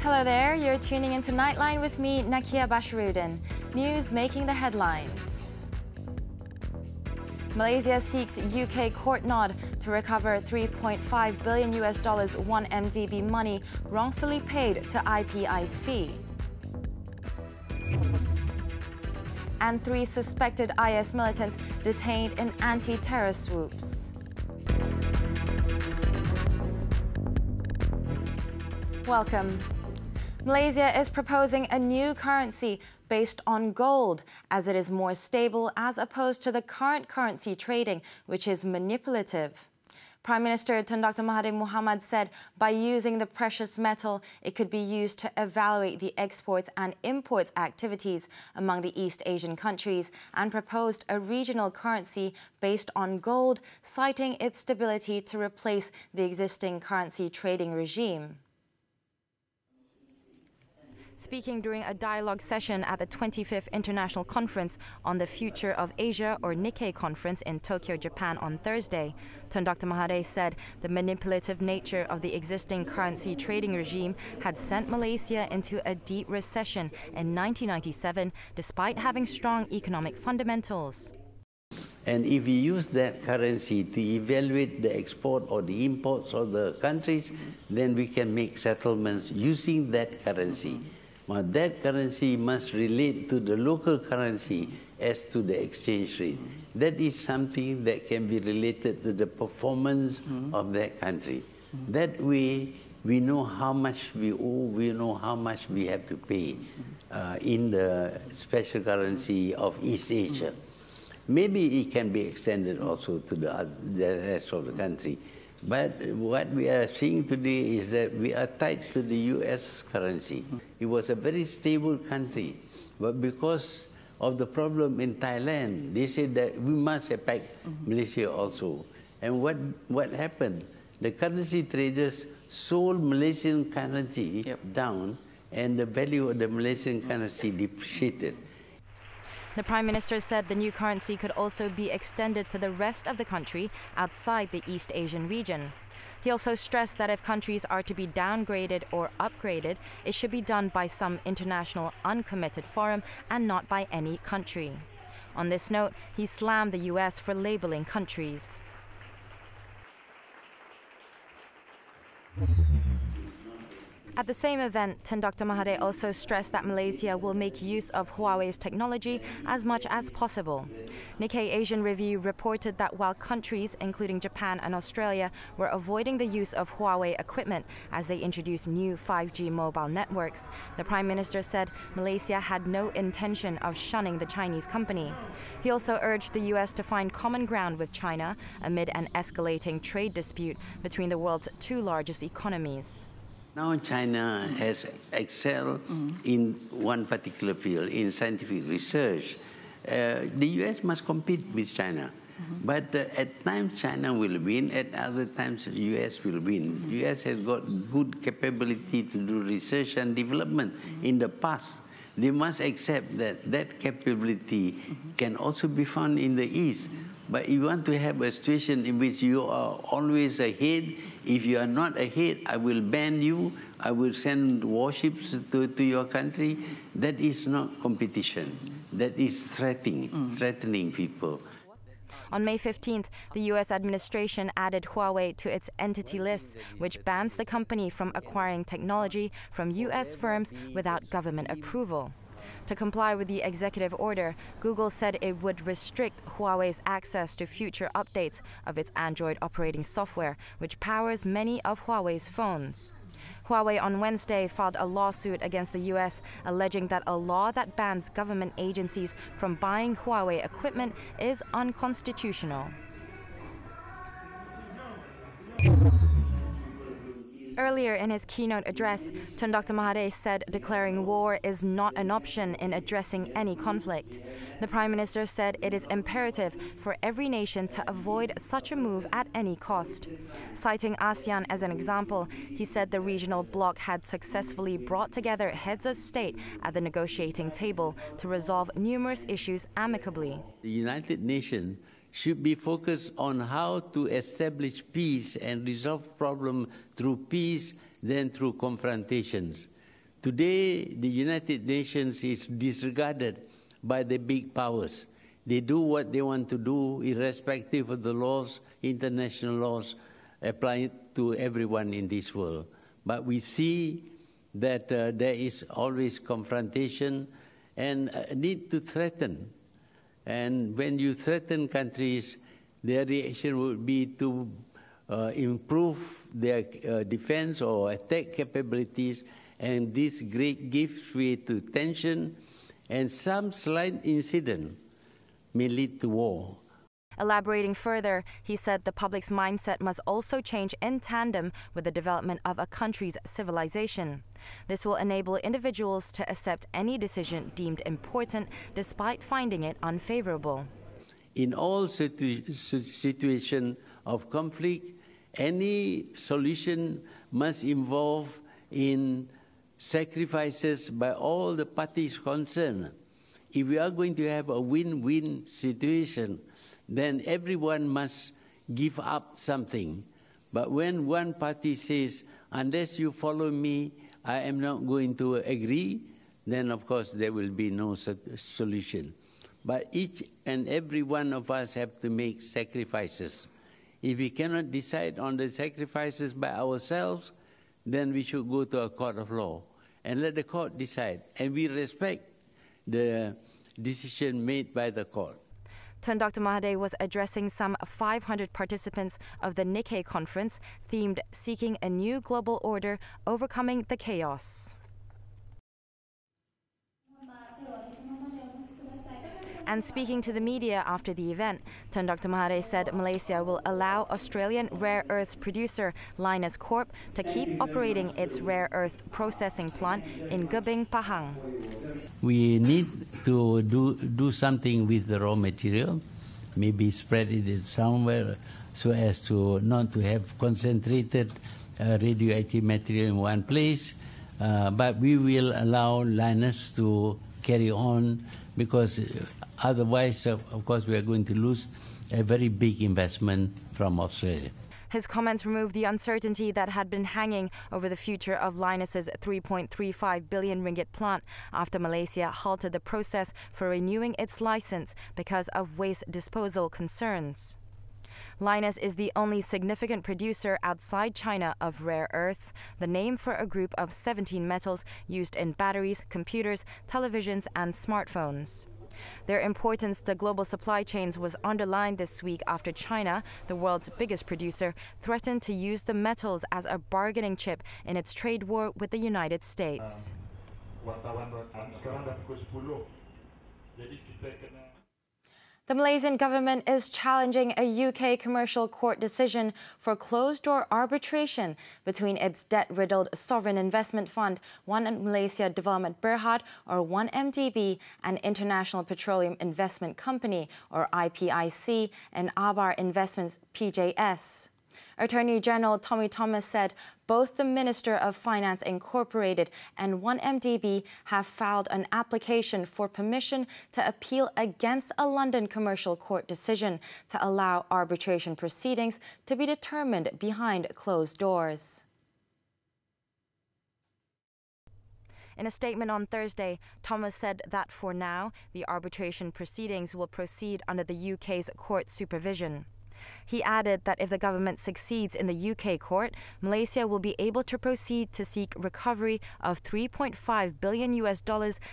Hello there, you're tuning into Nightline with me, Nakia Basharuddin. News making the headlines. Malaysia seeks UK court nod to recover $3.5 billion 1MDB money wrongfully paid to IPIC. And 3 suspected IS militants detained in anti-terror swoops. Welcome. Malaysia is proposing a new currency based on gold, as it is more stable as opposed to the current currency trading, which is manipulative. Prime Minister Tun Dr. Mahathir Mohamad said by using the precious metal, it could be used to evaluate the exports and imports activities among the East Asian countries, and proposed a regional currency based on gold, citing its stability to replace the existing currency trading regime. Speaking during a dialogue session at the 25th International Conference on the Future of Asia, or Nikkei conference in Tokyo, Japan on Thursday, Tun Dr. Mahathir said the manipulative nature of the existing currency trading regime had sent Malaysia into a deep recession in 1997, despite having strong economic fundamentals. And if you use that currency to evaluate the export or the imports of the countries, then we can make settlements using that currency. But that currency must relate to the local currency as to the exchange rate. That is something that can be related to the performance of that country. That way, we know how much we owe, we know how much we have to pay in the special currency of East Asia. Maybe it can be extended also to the rest of the country. But what we are seeing today is that we are tied to the US currency. It was a very stable country, but because of the problem in Thailand, they said that we must affect Malaysia also. And what happened? The currency traders sold Malaysian currency down, and the value of the Malaysian currency depreciated. The Prime Minister said the new currency could also be extended to the rest of the country outside the East Asian region. He also stressed that if countries are to be downgraded or upgraded, it should be done by some international uncommitted forum and not by any country. On this note, he slammed the US for labeling countries. At the same event, Tun Dr. Mahathir also stressed that Malaysia will make use of Huawei's technology as much as possible. Nikkei Asian Review reported that while countries, including Japan and Australia, were avoiding the use of Huawei equipment as they introduced new 5G mobile networks, the Prime Minister said Malaysia had no intention of shunning the Chinese company. He also urged the US to find common ground with China amid an escalating trade dispute between the world's 2 largest economies. Now China has excelled in one particular field, in scientific research. The US must compete with China. But at times China will win, at other times the US will win. US has got good capability to do research and development in the past. They must accept that that capability can also be found in the East. But you want to have a situation in which you are always ahead. If you are not ahead, I will ban you. I will send warships to your country. That is not competition. That is threatening people. On May 15th, the US administration added Huawei to its entity list, which bans the company from acquiring technology from US firms without government approval. To comply with the executive order, Google said it would restrict Huawei's access to future updates of its Android operating software, which powers many of Huawei's phones. Huawei on Wednesday filed a lawsuit against the US, alleging that a law that bans government agencies from buying Huawei equipment is unconstitutional. Earlier in his keynote address, Tun Dr. Mahathir said declaring war is not an option in addressing any conflict. The Prime Minister said it is imperative for every nation to avoid such a move at any cost. Citing ASEAN as an example, he said the regional bloc had successfully brought together heads of state at the negotiating table to resolve numerous issues amicably. The United Nations should be focused on how to establish peace and resolve problems through peace than through confrontations. Today, the United Nations is disregarded by the big powers. They do what they want to do, irrespective of the laws, international laws, applying to everyone in this world. But we see that there is always confrontation and a need to threaten. And when you threaten countries, their reaction would be to improve their defense or attack capabilities, and this gives way to tension, and some slight incident may lead to war. Elaborating further, he said the public's mindset must also change in tandem with the development of a country's civilization. This will enable individuals to accept any decision deemed important despite finding it unfavorable. In all situations of conflict, any solution must involve in sacrifices by all the parties concerned. If we are going to have a win-win situation, then everyone must give up something. But when one party says, unless you follow me, I am not going to agree, then of course there will be no solution. But each and every one of us have to make sacrifices. If we cannot decide on the sacrifices by ourselves, then we should go to a court of law and let the court decide. And we respect the decision made by the court. Tun Dr. Mahathir was addressing some 500 participants of the Nikkei conference themed Seeking a New Global Order, Overcoming the Chaos. And speaking to the media after the event, Tun Dr. Mahathir said Malaysia will allow Australian rare earths producer Lynas Corp to keep operating its rare earth processing plant in Gebeng, Pahang. We need to do something with the raw material, maybe spread it somewhere so as to not to have concentrated radioactive material in one place. But we will allow Lynas to carry on, because otherwise, of course, we are going to lose a very big investment from Australia. His comments removed the uncertainty that had been hanging over the future of Lynas's 3.35 billion ringgit plant after Malaysia halted the process for renewing its license because of waste disposal concerns. Lynas is the only significant producer outside China of rare earths, the name for a group of 17 metals used in batteries, computers, televisions, and smartphones. Their importance to global supply chains was underlined this week after China, the world's biggest producer, threatened to use the metals as a bargaining chip in its trade war with the United States. The Malaysian government is challenging a UK commercial court decision for closed-door arbitration between its debt-riddled sovereign investment fund, One Malaysia Development Berhad, or 1MDB, and International Petroleum Investment Company, or IPIC, and Abar Investments, PJS. Attorney General Tommy Thomas said both the Minister of Finance Incorporated and 1MDB have filed an application for permission to appeal against a London commercial court decision to allow arbitration proceedings to be determined behind closed doors. In a statement on Thursday, Thomas said that for now, the arbitration proceedings will proceed under the UK's court supervision. He added that if the government succeeds in the UK court, Malaysia will be able to proceed to seek recovery of $3.5 billion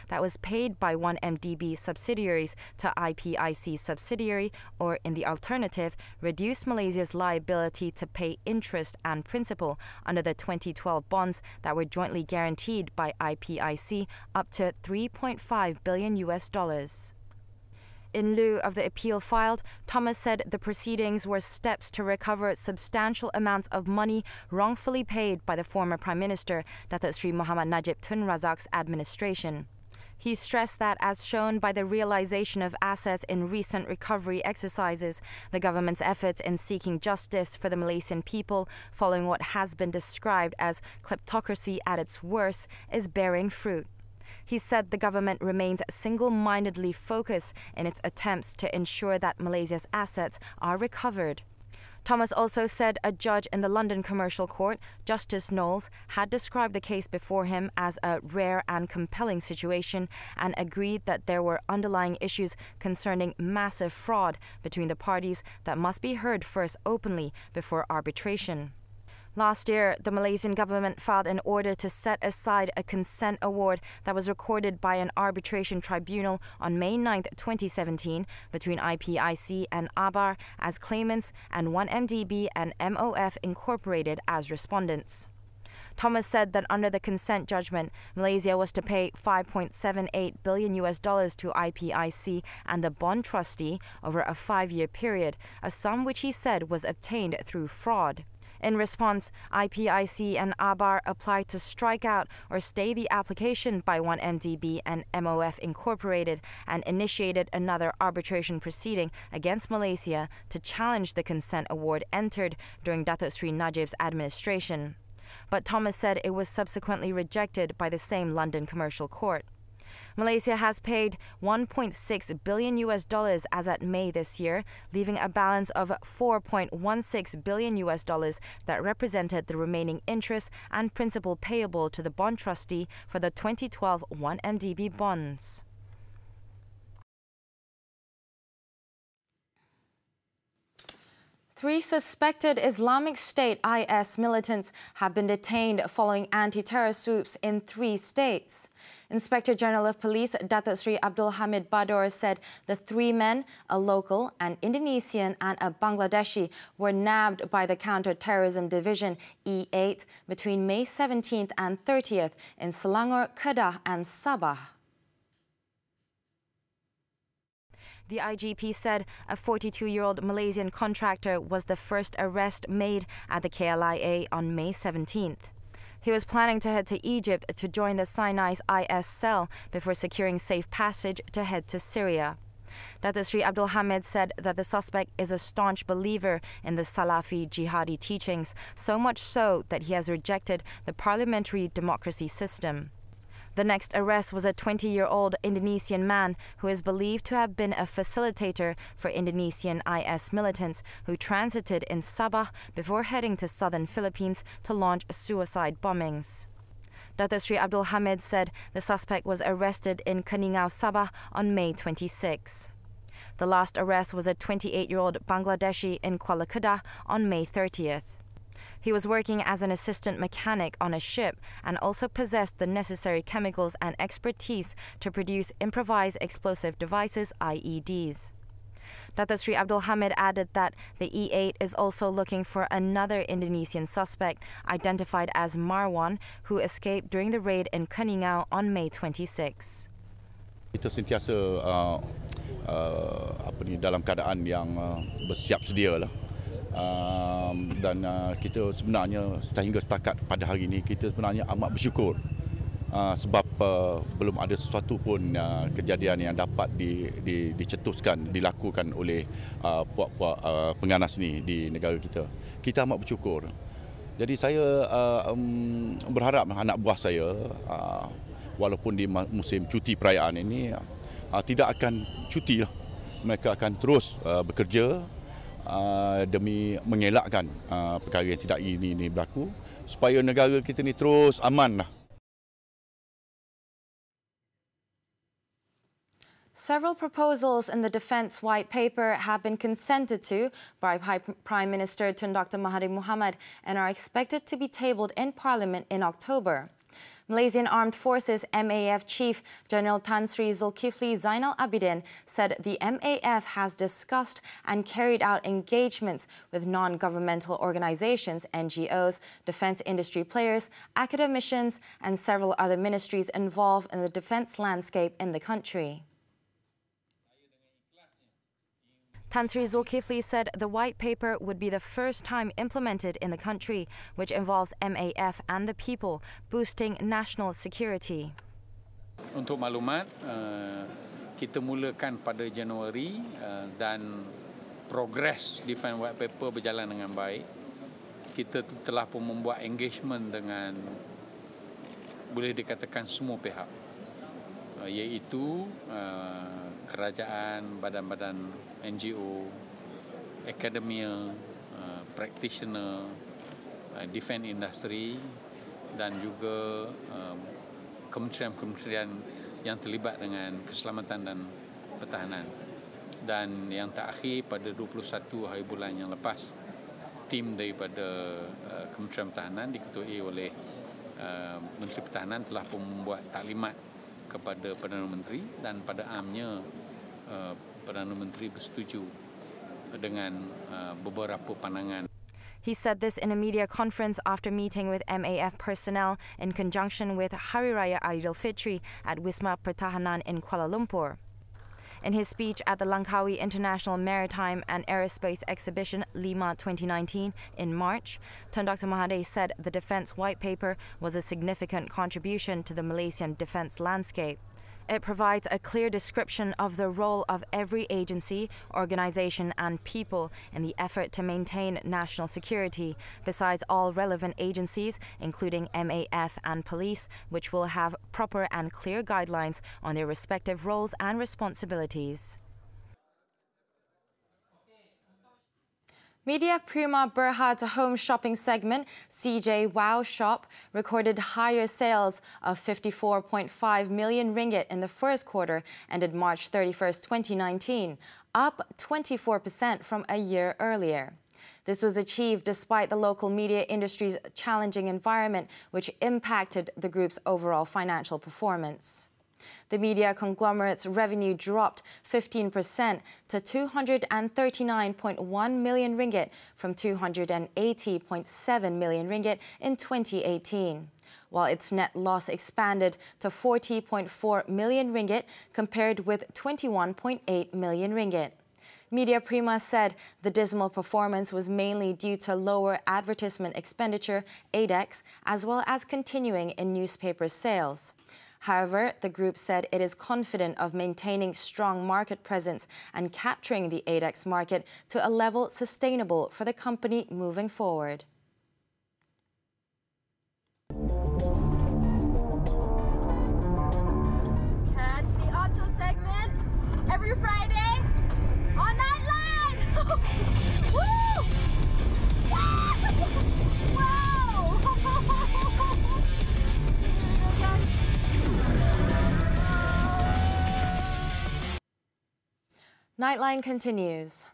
that was paid by 1MDB subsidiaries to IPIC subsidiary, or in the alternative, reduce Malaysia's liability to pay interest and principal under the 2012 bonds that were jointly guaranteed by IPIC up to $3.5 billion. In lieu of the appeal filed, Thomas said the proceedings were steps to recover substantial amounts of money wrongfully paid by the former Prime Minister, Datuk Sri Mohammad Najib Tun Razak's administration. He stressed that, as shown by the realization of assets in recent recovery exercises, the government's efforts in seeking justice for the Malaysian people, following what has been described as kleptocracy at its worst, is bearing fruit. He said the government remains single-mindedly focused in its attempts to ensure that Malaysia's assets are recovered. Thomas also said a judge in the London Commercial Court, Justice Knowles, had described the case before him as a rare and compelling situation and agreed that there were underlying issues concerning massive fraud between the parties that must be heard first openly before arbitration. Last year, the Malaysian government filed an order to set aside a consent award that was recorded by an arbitration tribunal on May 9, 2017, between IPIC and ABAR as claimants and 1MDB and MOF Incorporated as respondents. Thomas said that under the consent judgment, Malaysia was to pay $5.78 billion to IPIC and the bond trustee over a 5-year period, a sum which he said was obtained through fraud. In response, IPIC and ABAR applied to strike out or stay the application by 1MDB and MOF Incorporated and initiated another arbitration proceeding against Malaysia to challenge the consent award entered during Datuk Sri Najib's administration. But Thomas said it was subsequently rejected by the same London Commercial Court. Malaysia has paid $1.6 billion as at May this year, leaving a balance of $4.16 billion that represented the remaining interest and principal payable to the bond trustee for the 2012 1MDB bonds. Three suspected Islamic State IS militants have been detained following anti-terror swoops in 3 states. Inspector General of Police Datuk Sri Abdul Hamid Bador said the 3 men, a local, an Indonesian and a Bangladeshi, were nabbed by the Counter-Terrorism Division E8 between May 17th and 30th in Selangor, Kedah and Sabah. The IGP said a 42-year-old Malaysian contractor was the first arrest made at the KLIA on May 17th. He was planning to head to Egypt to join the Sinai's IS cell before securing safe passage to head to Syria. Datuk Sri Abdul Hamid said that the suspect is a staunch believer in the Salafi jihadi teachings, so much so that he has rejected the parliamentary democracy system. The next arrest was a 20-year-old Indonesian man who is believed to have been a facilitator for Indonesian IS militants who transited in Sabah before heading to southern Philippines to launch suicide bombings. Datuk Sri Abdul Hamid said the suspect was arrested in Keningau, Sabah on May 26. The last arrest was a 28-year-old Bangladeshi in Kuala Kedah on May 30th. He was working as an assistant mechanic on a ship and also possessed the necessary chemicals and expertise to produce improvised explosive devices, IEDs. Datuk Sri Abdul Hamid added that the E8 is also looking for another Indonesian suspect identified as Marwan, who escaped during the raid in Keningau on May 26. Kita sentiasa dalam keadaan yang bersiap sedia lah. Dan kita sebenarnya sehingga setakat pada hari ini kita sebenarnya amat bersyukur sebab belum ada sesuatu pun kejadian yang dapat dicetuskan, dilakukan oleh puak-puak penganas ni di negara kita. Kita amat bersyukur. Jadi saya berharap anak buah saya walaupun di musim cuti perayaan ini tidak akan cuti lah. Mereka akan terus bekerja demi mengelakkan perkara yang tidak ini berlaku supaya negara kita ni terus aman lah. Several proposals in the Defence White Paper have been consented to by Prime Minister Tun Dr. Mahathir Mohamad and are expected to be tabled in Parliament in October. Malaysian Armed Forces MAF Chief General Tan Sri Zulkifli Zainal Abidin said the MAF has discussed and carried out engagements with non-governmental organizations, NGOs, defense industry players, academicians, and several other ministries involved in the defense landscape in the country. Tan Sri Zulkifli said the white paper would be the first time implemented in the country, which involves MAF and the people, boosting national security. Untuk maklumat, kita mulakan pada Januari dan progres Defence White Paper berjalan dengan baik. Kita telah pun membuat engagement dengan boleh dikatakan semua pihak, iaitu kerajaan, badan-badan NGO, akademia, practitioner defense industry dan juga kementerian-kementerian yang terlibat dengan keselamatan dan pertahanan. Dan yang terakhir pada 21 hari bulan yang lepas, tim daripada Kementerian Pertahanan diketuai oleh Menteri Pertahanan telah pun membuat taklimat kepada Perdana Menteri dan pada amnya Perdana Menteri bersetuju dengan beberapa pandangan. He said this in a media conference after meeting with MAF personnel in conjunction with Hari Raya Aidilfitri at Wisma Pertahanan in Kuala Lumpur. In his speech at the Langkawi International Maritime and Aerospace Exhibition, Lima 2019, in March, Tun Dr. Mahathir said the Defence White Paper was a significant contribution to the Malaysian defence landscape. It provides a clear description of the role of every agency, organisation and people in the effort to maintain national security, besides all relevant agencies, including MAF and police, which will have proper and clear guidelines on their respective roles and responsibilities. Media Prima Berhad's home shopping segment, CJ Wow Shop, recorded higher sales of 54.5 million ringgit in the first quarter ended March 31st, 2019, up 24% from a year earlier. This was achieved despite the local media industry's challenging environment, which impacted the group's overall financial performance. The media conglomerate's revenue dropped 15% to 239.1 million ringgit from 280.7 million ringgit in 2018, while its net loss expanded to 40.4 million ringgit compared with 21.8 million ringgit. Media Prima said the dismal performance was mainly due to lower advertisement expenditure, ADEX, as well as continuing in newspaper sales. However, the group said it is confident of maintaining strong market presence and capturing the ADEX market to a level sustainable for the company moving forward. Catch the auto segment every Friday on Nightline! Woo! Wow! Nightline continues.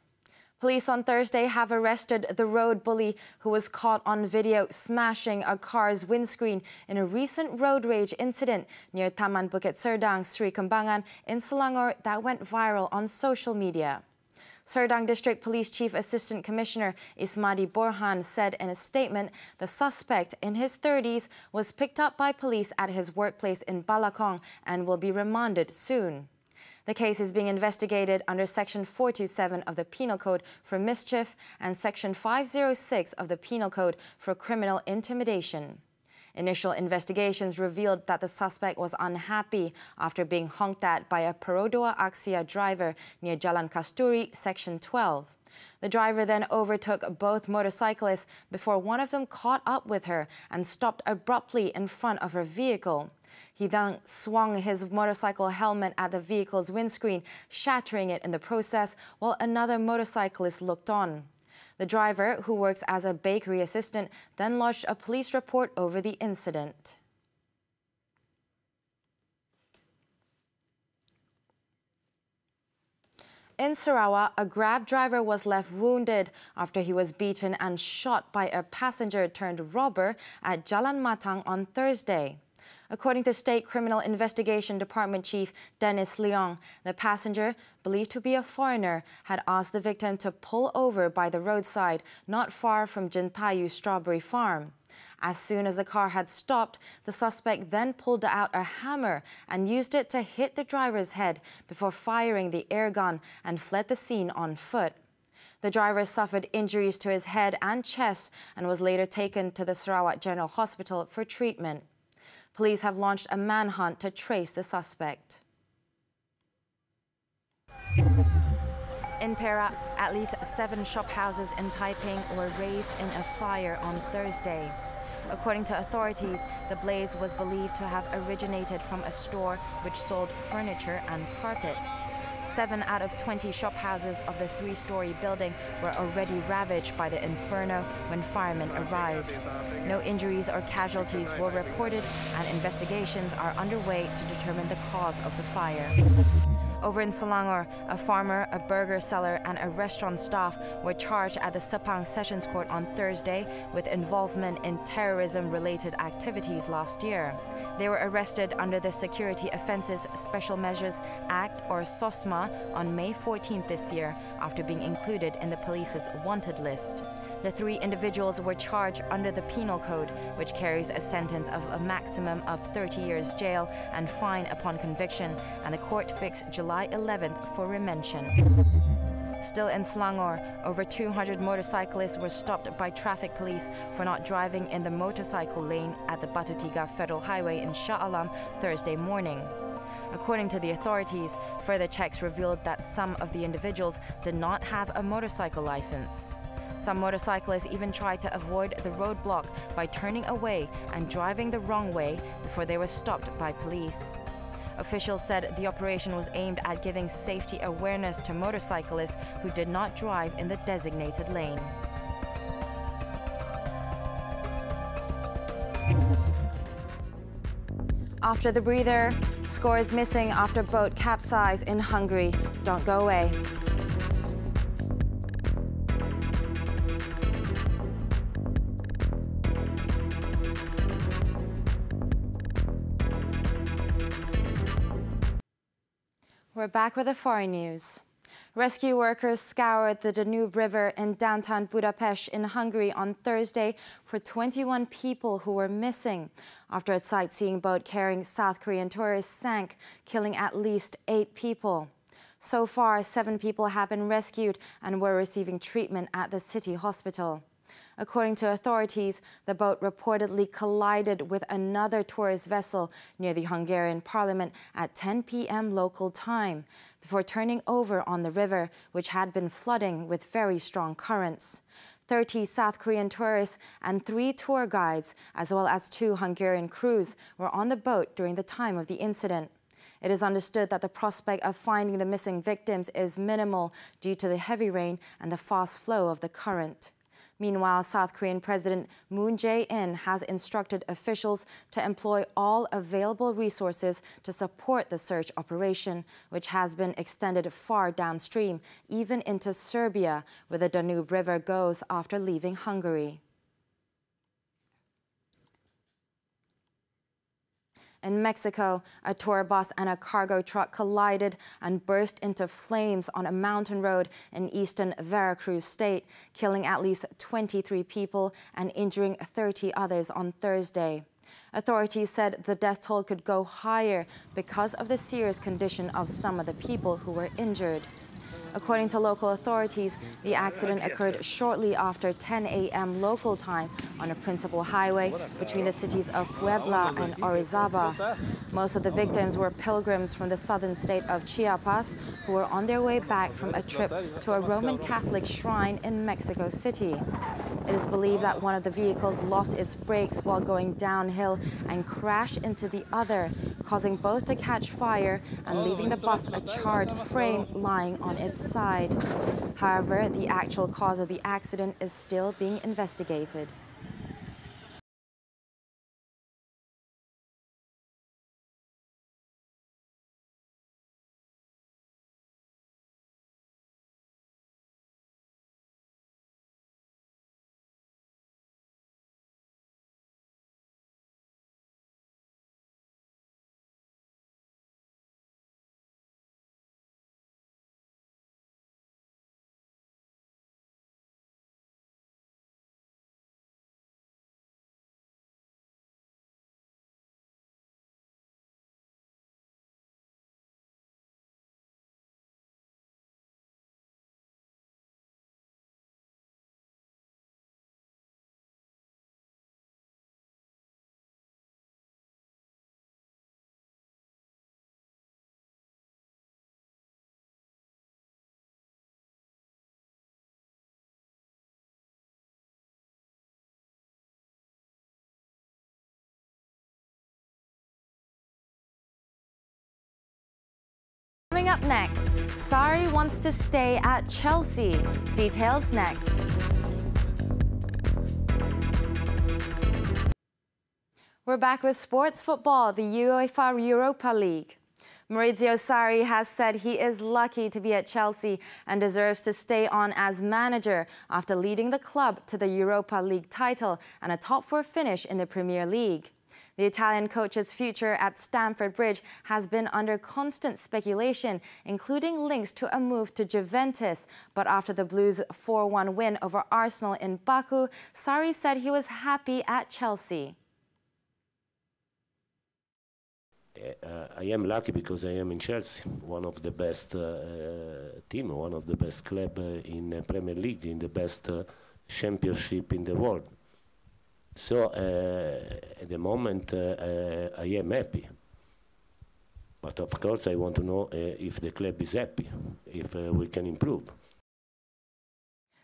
Police on Thursday have arrested the road bully who was caught on video smashing a car's windscreen in a recent road rage incident near Taman Bukit Serdang, Sri Kembangan in Selangor that went viral on social media. Serdang District Police Chief Assistant Commissioner Ismadi Borhan said in a statement the suspect in his 30s was picked up by police at his workplace in Balakong and will be remanded soon. The case is being investigated under Section 427 of the Penal Code for mischief and Section 506 of the Penal Code for criminal intimidation. Initial investigations revealed that the suspect was unhappy after being honked at by a Perodua Axia driver near Jalan Kasturi, Section 12. The driver then overtook both motorcyclists before one of them caught up with her and stopped abruptly in front of her vehicle. He then swung his motorcycle helmet at the vehicle's windscreen, shattering it in the process, while another motorcyclist looked on. The driver, who works as a bakery assistant, then lodged a police report over the incident. In Sarawak, a Grab driver was left wounded after he was beaten and shot by a passenger-turned-robber at Jalan Matang on Thursday. According to State Criminal Investigation Department Chief Dennis Leong, the passenger, believed to be a foreigner, had asked the victim to pull over by the roadside not far from Jintayu Strawberry Farm. As soon as the car had stopped, the suspect then pulled out a hammer and used it to hit the driver's head before firing the air gun and fled the scene on foot. The driver suffered injuries to his head and chest and was later taken to the Sarawak General Hospital for treatment. Police have launched a manhunt to trace the suspect. In Perak, at least 7 shophouses in Taiping were razed in a fire on Thursday. According to authorities, the blaze was believed to have originated from a store which sold furniture and carpets. 7 out of 20 shophouses of the 3-story building were already ravaged by the inferno when firemen arrived. No injuries or casualties were reported, and investigations are underway to determine the cause of the fire. Over in Selangor, a farmer, a burger seller, and a restaurant staff were charged at the Sepang Sessions Court on Thursday with involvement in terrorism-related activities last year. They were arrested under the Security Offences Special Measures Act, or SOSMA, on May 14th this year, after being included in the police's wanted list. The 3 individuals were charged under the Penal Code, which carries a sentence of a maximum of 30 years jail and fine upon conviction, and the court fixed July 11th for remention. Still in Selangor, over 200 motorcyclists were stopped by traffic police for not driving in the motorcycle lane at the Batu Tiga Federal Highway in Shah Alam Thursday morning. According to the authorities, further checks revealed that some of the individuals did not have a motorcycle license. Some motorcyclists even tried to avoid the roadblock by turning away and driving the wrong way before they were stopped by police. Officials said the operation was aimed at giving safety awareness to motorcyclists who did not drive in the designated lane. After the breather, scores missing after boat capsize in Hungary. Don't go away. We're back with the foreign news. Rescue workers scoured the Danube River in downtown Budapest in Hungary on Thursday for 21 people who were missing after a sightseeing boat carrying South Korean tourists sank, killing at least 8 people. So far, 7 people have been rescued and were receiving treatment at the city hospital. According to authorities, the boat reportedly collided with another tourist vessel near the Hungarian parliament at 10 p.m. local time, before turning over on the river, which had been flooding with very strong currents. 30 South Korean tourists and 3 tour guides, as well as 2 Hungarian crews, were on the boat during the time of the incident. It is understood that the prospect of finding the missing victims is minimal due to the heavy rain and the fast flow of the current. Meanwhile, South Korean President Moon Jae-in has instructed officials to employ all available resources to support the search operation, which has been extended far downstream, even into Serbia, where the Danube River goes after leaving Hungary. In Mexico, a tour bus and a cargo truck collided and burst into flames on a mountain road in eastern Veracruz state, killing at least 23 people and injuring 30 others on Thursday. Authorities said the death toll could go higher because of the serious condition of some of the people who were injured. According to local authorities, the accident occurred shortly after 10 a.m. local time on a principal highway between the cities of Puebla and Orizaba. Most of the victims were pilgrims from the southern state of Chiapas who were on their way back from a trip to a Roman Catholic shrine in Mexico City. It is believed that one of the vehicles lost its brakes while going downhill and crashed into the other, causing both to catch fire and leaving the bus a charred frame lying on its side. However, the actual cause of the accident is still being investigated. Coming up next, Sarri wants to stay at Chelsea. Details next. We're back with sports football, the UEFA Europa League. Maurizio Sarri has said he is lucky to be at Chelsea and deserves to stay on as manager after leading the club to the Europa League title and a top-4 finish in the Premier League. The Italian coach's future at Stamford Bridge has been under constant speculation, including links to a move to Juventus. But after the Blues' 4-1 win over Arsenal in Baku, Sarri said he was happy at Chelsea. I am lucky because I am in Chelsea, one of the best team, one of the best club in Premier League, in the best championship in the world. So at the moment I am happy. But of course I want to know if the club is happy, if we can improve.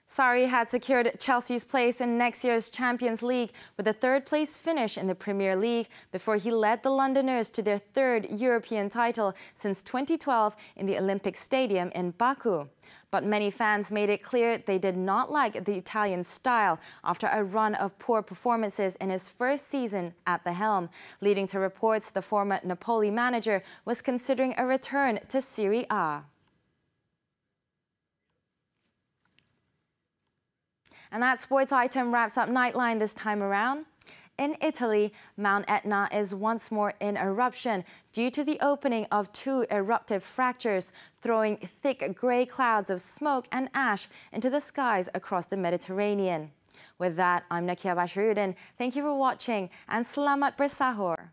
Sarri had secured Chelsea's place in next year's Champions League with a third-place finish in the Premier League before he led the Londoners to their third European title since 2012 in the Olympic Stadium in Baku. But many fans made it clear they did not like the Italian style after a run of poor performances in his first season at the helm, leading to reports the former Napoli manager was considering a return to Serie A. And that sports item wraps up Nightline this time around. In Italy, Mount Etna is once more in eruption due to the opening of 2 eruptive fractures, throwing thick grey clouds of smoke and ash into the skies across the Mediterranean. With that, I'm Nakia Bashiruddin. Thank you for watching and Selamat Bersahur.